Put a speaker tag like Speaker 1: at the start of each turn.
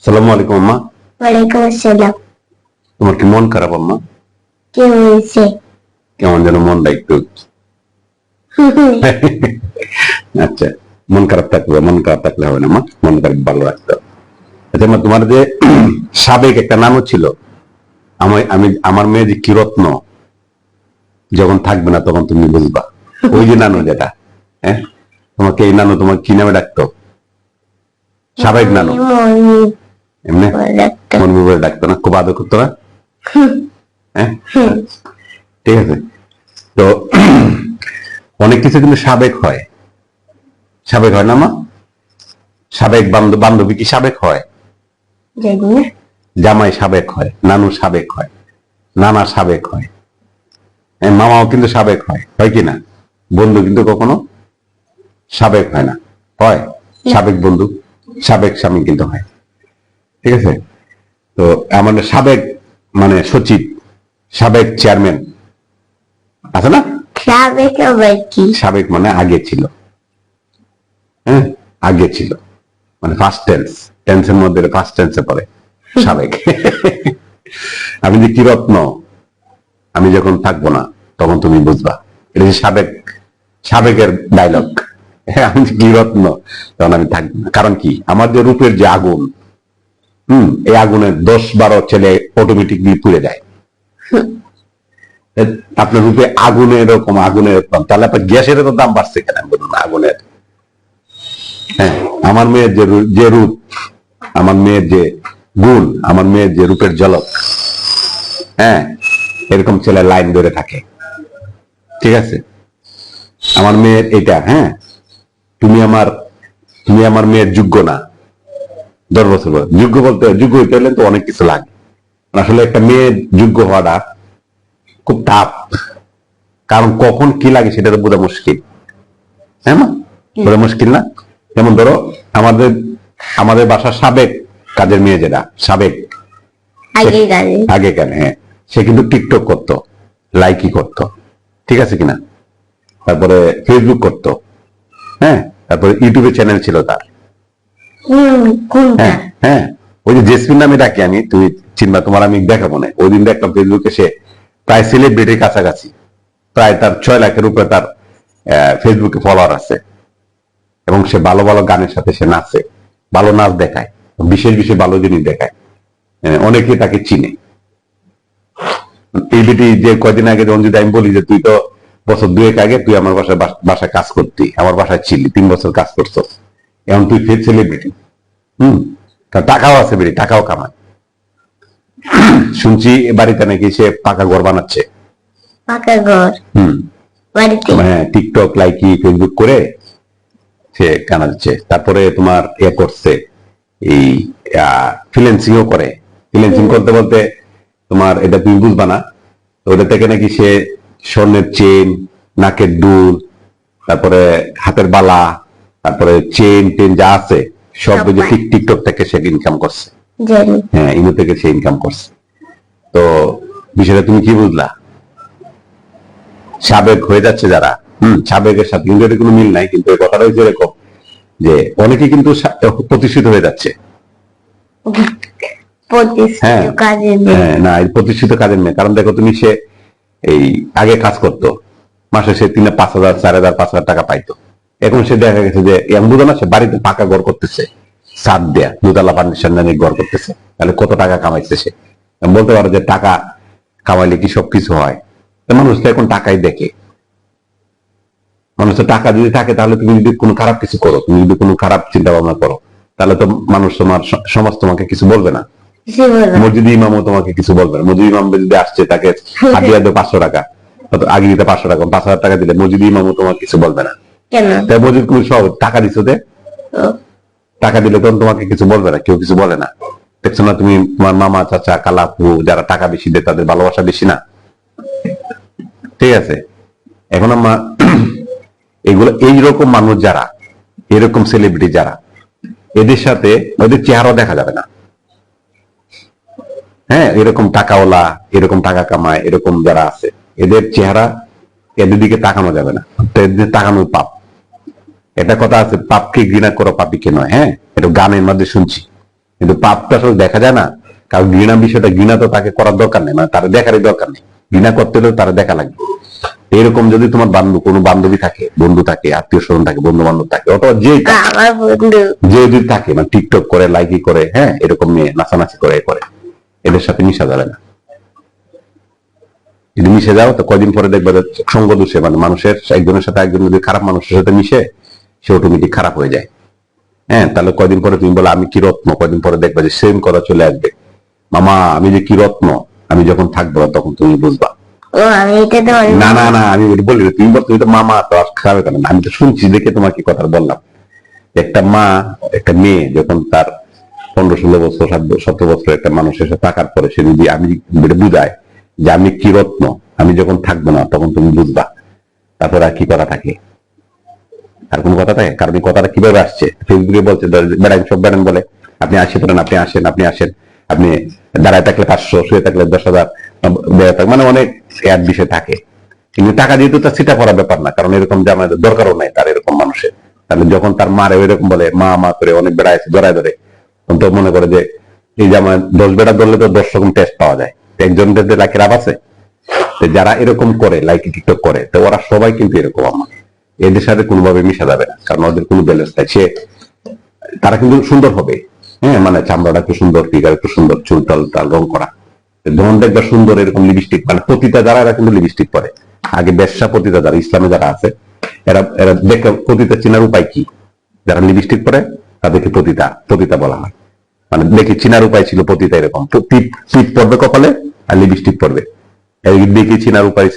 Speaker 1: সালামু আলাইকুম আম্মা।
Speaker 2: ওয়ালাইকুম আসসালাম।
Speaker 1: তোমার কি মন খারাপ আম্মা?
Speaker 2: কি হয়েছে?
Speaker 1: কেমন যেন মনটা একটু আচ্ছা, মন খারাপ থাকলে হবে না মা, মন খারাপ ভালো রাখতে হবে। আচ্ছা মা, তোমার যে সাবেক একটা নানু ছিল, আমার মেয়ে যে কি রত্ন, যখন থাকবে না তখন তুমি বুঝবা। ওই যে নানু যেটা, হ্যাঁ, তোমাকে এই নানু তোমাকে কি নামে ডাকতো? সাবেক নানু এমনি মনবি বলে ডাকতো না? খুব আদর করতো না? হ্যাঁ, ঠিক আছে। তো অনেক কিছু কিন্তু সাবেক হয় না মা? সাবেক বান্ধবী কি সাবেক হয়? জামাই সাবেক হয়, নানু সাবেক হয়, নানা সাবেক হয়, মামাও কিন্তু সাবেক হয় কি না? বন্ধু কিন্তু কখনো সাবেক হয় না, হয় সাবেক বন্ধু, সাবেক স্বামী কিন্তু হয়। ঠিক আছে। তো আমাদের সাবেক মানে সচিব, সাবেক চেয়ারম্যান আছে না? সাবেক মানে আগে ছিল, হ্যাঁ, আগে ছিল মানে ফার্স্ট টেন্সের মধ্যে ফার্স্ট টেন্সে পড়ে সাবেক। আমি যে কি রত্ন, আমি যখন থাকবো না তখন তুমি বুঝবা। এটা যে সাবেকের ডায়লগ। হ্যাঁ, আমি যে কি রত্ন তখন আমি থাকবো না। কারণ কি, আমার যে রূপের যে আগুন, এই আগুনের 10-12 ছেলে অটোমেটিকলি পুড়ে যায়। আপনার রূপে আগুনের তাহলে আপনার গ্যাসের তো দাম বাড়ছে কেন বলুন? আগুনের, হ্যাঁ, আমার মেয়ের যে রূপ, আমার মেয়ের যে গুণ, আমার মেয়ের যে রূপের ঝলক, হ্যাঁ, এরকম ছেলে লাইন ধরে থাকে। ঠিক আছে। আমার মেয়ের এটা, হ্যাঁ, তুমি আমার মেয়ের যোগ্য না। 10 বছর যোগ্য হইতে হলে তো অনেক কিছু লাগে। আসলে একটা মেয়ের যোগ্য হওয়াটা খুব টাফ, কারণ কখন কি লাগে সেটা তো বোঝা মুশকিল। হ্যাঁ মা, বোঝা মুশকিল না? যেমন ধরো আমাদের বাসার সাবেক কাজের মেয়ে, যেটা সাবেক আগে কেন, হ্যাঁ, সে কিন্তু টিকটক করতো, লাইকি করতো, ঠিক আছে কিনা, তারপরে ফেসবুক করতো, হ্যাঁ, তারপরে ইউটিউবে চ্যানেল ছিল তার। হ্যাঁ হ্যাঁ, ওই যে জেসমিন নামে ডাকি আমি, তুমি চিনবা, তোমার আমি দেখাবো না। ওই দিন দেখলাম ফেসবুকে সে প্রায় সেলিব্রিটির কাছাকাছি, প্রায় তার 6 লাখের উপরে তার ফেসবুকে ফলোয়ার আছে, এবং সে ভালো ভালো গানের সাথে সে নাচে, ভালো নাচ দেখায়, বিশেষ ভালো জিনিস দেখায়, অনেকে তাকে চিনে। এই বেটি যে কয়দিন আগে যখন যদি আমি বলি যে তুই তো বছর 2 আগে তুই আমার বাসায় কাজ করতি, আমার বাসায় ছিলি, 3 বছর কাজ করছো, এখন তুই ফের সেলিব্রিটি, টাকাও আছে, বেটি টাকাও কামায়। শুনছি বাড়িতে নাকি সে পাকা ঘর বানাচ্ছে, হ্যাঁ, টিকটক লাইকি ফেসবুক করে সে কানা দিচ্ছে। তারপরে তোমার করছে এই ফ্রিল্যান্সিংও করে। ফ্রিল্যান্সিং করতে বলতে তোমার এটা তুমি বুঝবা না, ওটা থেকে নাকি সে স্বর্ণের চেন, নাকের দুল, তারপরে হাতের বালা, তারপরে চেন টেন যা আছে সব টিকটক থেকে সে ইনকাম করছে। হ্যাঁ, ইনো থেকে সে ইনকাম করছে। তো বিষয়টা তুমি কি বুঝলা? সাবেক হয়ে যাচ্ছে যারা, সাবেকের সাথে কিন্তু এটা কোনো মিল নাই, কিন্তু এই কথাটা হচ্ছে এরকম যে অনেকে কিন্তু প্রতিষ্ঠিত হয়ে যাচ্ছে। না, প্রতিষ্ঠিত কাজের মেয়ে। কারণ দেখো তুমি, সে এই আগে কাজ করতো, মাসে সে 3,000, 5,000, 4,000, 5,000 টাকা পাইতো। এখন সে দেখা গেছে যে এমন বুঝো না, সে বাড়িতে পাকা ঘর করতেছে, ছাদ দেয়া 2 তলা ফার্নিচার নিয়ে ঘর করতেছে। তাহলে কত টাকা কামাইছে সে? বলতে পারো যে টাকা কামাইলে কি সবকিছু হয়? মানুষ তো এখন টাকাই দেখে। মানুষের টাকা যদি থাকে, তাহলে তুমি যদি কোনো খারাপ কিছু করো, তুমি যদি কোনো খারাপ চিন্তা ভাবনা করো, তাহলে তো মানুষ, সমাজ তোমাকে কিছু বলবে না। মসজিদ ইমামও তোমাকে কিছু বলবে না। মসজিদ ইমাম যদি আসছে, তাকে হাদিয়া দেয় 500 টাকা, আগে দিতে 500 টাকা, 5,000 টাকা দিলে মসজিদ ইমামও তোমাকে কিছু বলবে না। তাই মসজিদ তুমি সব টাকা দিছো, টাকা দিলে তখন তোমাকে কিছু বলবে না, কেউ কিছু বলে না। দেখছো না তুমি, তোমার মামা, চাচা, কালাপু যারা টাকা বেশি দেয়, তাদের ভালোবাসা বেশি না? ঠিক আছে। এখন আমরা এগুলো, এইরকম মানুষ যারা, এরকম সেলিব্রিটি যারা, এদের সাথে ওদের চেহারা দেখা যাবে না। হ্যাঁ, এরকম টাকাওয়ালা, এরকম টাকা কামায়, এরকম যারা আছে, এদের চেহারা, এদের দিকে তাকানো যাবে না। এদের তাকানো পাপ। এটা কথা আছে, পাপকে ঘৃণা করো, পাপিকে নয়। হ্যাঁ, এটা গানের মধ্যে শুনছি। কিন্তু পাপটা আসলে দেখা যায় না। কারণ ঘৃণা বিষয়টা, ঘৃণা তো তাকে করার দরকার নেই, মানে তার দেখারই দরকার নেই। ঘৃণা করতে হলেও তার দেখা লাগবে। এরকম যদি তোমার কোনো বান্ধবী থাকে, বন্ধু থাকে, আত্মীয় স্বজন থাকে, বন্ধু বান্ধব থাকে, অথবা যেই থাকে,
Speaker 2: আমার বন্ধু
Speaker 1: যে যদি থাকে মানে টিকটক করে, লাইকি করে, হ্যাঁ এরকম নিয়ে নাচানাচি করে এদের সাথে মিশা যাবে না। যদি মিশে যাও তো কয়দিন পরে দেখবে যে সঙ্গ দোষে, মানে মানুষের একজনের সাথে একজন যদি খারাপ মানুষের সাথে মিশে, সে অটোমেটিক খারাপ হয়ে যায়। হ্যাঁ, তাহলে কয়দিন পরে তুমি বলো আমি কি রত্ন, কয়দিন পরে দেখবে যে সেম কথা চলে আসবে, মামা আমি যে কি রত্ন, আমি যখন থাকবো না তখন তুমি বুঝবা।
Speaker 2: ও আমি এটা তো
Speaker 1: না না না, আমি বলি তুমি বল, তুমি তো মামা, তো আর খারাপ কেন? আমি তো শুনছি দেখে তোমাকে কথা বললাম। একটা মা একটা মেয়ে যখন তার 15-16 বছর 17 বছর একটা মানুষের সাথে থাকার পরে সে যদি আমি বুঝায় যে আমি কি রত্ন, আমি যখন থাকবো না তখন তুমি বুঝবা, তারপর আর কি করা থাকে? আর কোন কথা থাকে? কারণ এই কথাটা কিভাবে আসছে, ফেসবুকে বলছে বেড়ান, সব বেড়ান বলে আপনি আসে পড়েন, আপনি আসেন, আপনি আসেন, আপনি দাঁড়ায় থাকলে 500, শুয়ে থাকলে 10,000, মানে অনেক অ্যাড বিষয় থাকে। কিন্তু টাকা যেহেতু তার সেটা করার ব্যাপার না, কারণ এরকম জামাইদের দরকারও নাই তার এরকম মানুষের। তাহলে যখন তার মারে এরকম বলে মা মা করে অনেক বেড়া আছে জড়ায় ধরে, তখন তো মনে করে যে এই জামাই 10 বেড়া ধরলে তো 10 রকম টেস্ট পাওয়া যায়, একজনদের যে লাখের লাভ আছে। তো যারা এরকম করে, লাইকি টিকটক করে, তো ওরা সবাই কিন্তু এরকম আমার, এদের সাথে কোনোভাবে মিশা যাবে না, কারণ ওদের কোনো ব্যালেন্স নাই। তারা কিন্তু সুন্দর হবে, হ্যাঁ মানে চামড়াটা একটু সুন্দর, ফিগার একটু সুন্দর, চুল টাল রং করা, যখন দেখবে সুন্দর এরকম লিপস্টিক, মানে পতিতা যারা এরা কিন্তু লিপস্টিক পরে। আগে বেশ্যা পতিতা যারা ইসলামে যারা আছে, এরা এরা দেখে পতিতা চেনার উপায় কি? যারা লিপস্টিক পরে তাদেরকে পতিতা বলা হয়। মানে দেখে চিনার উপায় ছিল পতিতা এরকম, টিপ পড়বে কপালে আর লিপস্টিক পড়বে, দেখে চিনার উপায়